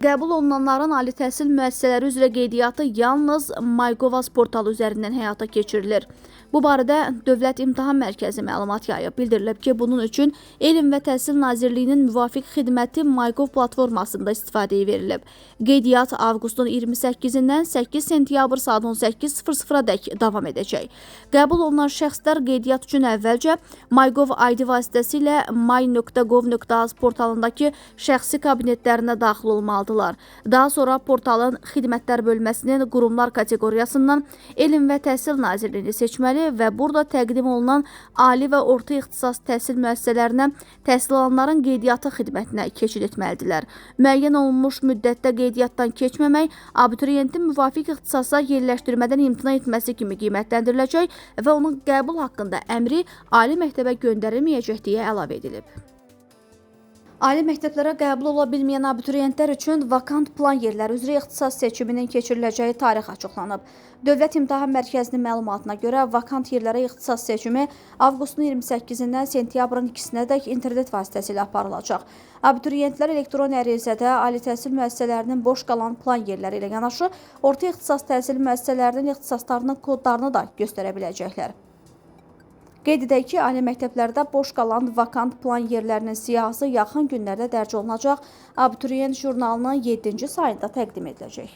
Qəbul olunanların ali təhsil müəssisələri üzrə qeydiyyatı yalnız MyGov.az portalı üzərindən həyata keçirilir. Bu barədə Dövlət İmtahan Mərkəzi məlumat yayıb. Bildirilib ki, bunun üçün Elm və Təhsil Nazirliyinin müvafiq xidməti MyGov platformasında istifadəyə verilib. Qeydiyyat avqustun 28-dən 8 sentyabr saat 18:00-dək davam edəcək. Qəbul olunan şəxslər qeydiyyat üçün əvvəlcə MyGov ID vasitəsilə my.gov.az portalındakı şəxsi kabinetlərinə daxil olmalıdırlar. Daha sonra portalın xidmətlər bölməsinin qurumlar kateqoriyasından Elm və Təhsil Nazirliyini seçməli və burada təqdim olunan ali və orta ixtisas təhsil müəssisələrinə təhsil alanların qeydiyyatı xidmətinə keçid etməlidirlər. Müəyyən olunmuş müddətdə qeydiyyatdan keçməmək abituriyentin müvafiq ixtisasa yerləşdirmədən imtina etməsi kimi qiymətləndiriləcək və onun qəbul haqqında əmri ali məktəbə göndərilməyəcək deyə əlavə edilib. Ali məktəblərə qəbul ola bilməyən abituriyentlər üçün vakant plan yerləri üzrə ixtisas seçiminin keçiriləcəyi tarix açıqlanıb. Dövlət İmtahan Mərkəzinin məlumatına görə vakant yerlərə ixtisas seçimi avqustun 28-dən sentyabrın 2-dək internet vasitəsilə aparılacaq. Abituriyentlər elektron ərizədə ali təhsil müəssisələrinin boş qalan plan yerləri ilə yanaşı, orta ixtisas təhsil müəssisələrinin ixtisaslarının kodlarını da göstərə biləcəklər. Qeyd edək ki, ali məktəblərdə boş qalan vakant plan yerlərinin siyahısı yaxın günlərdə dərc olunacaq, abituriyent jurnalının 7-ci sayında təqdim ediləcək.